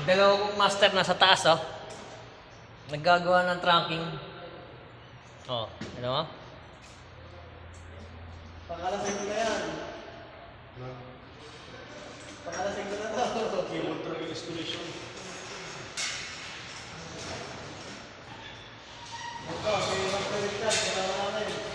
Dalawang master na sa taas, oh. Naggagawa ng tracking. Oh, ano mo? Pangalasing ko na yan. Pangalasing ko na to. Cable truck installation. Ito, may magpalitan. Kailangan namin.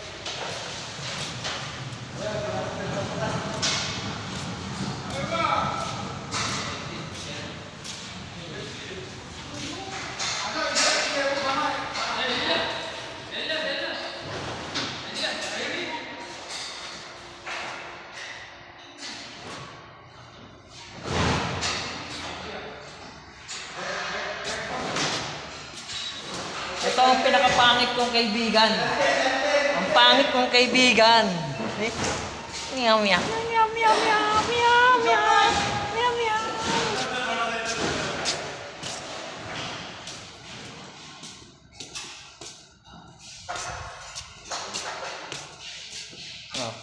Ito ang pinakapangit kong kaibigan. Ang pangit kong kaibigan. Eh? Meow meow. Meow meow meow meow meow. Meow meow. Oh.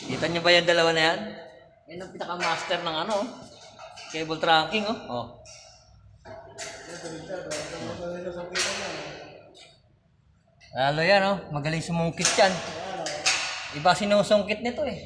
Kita niyo ba yung dalawa na yan? Yan ang pinaka-master ng ano, cable tracking, oh. Oh. Lalo yan, oh. Magaling sumungkit yan. Iba sinusungkit nito, eh.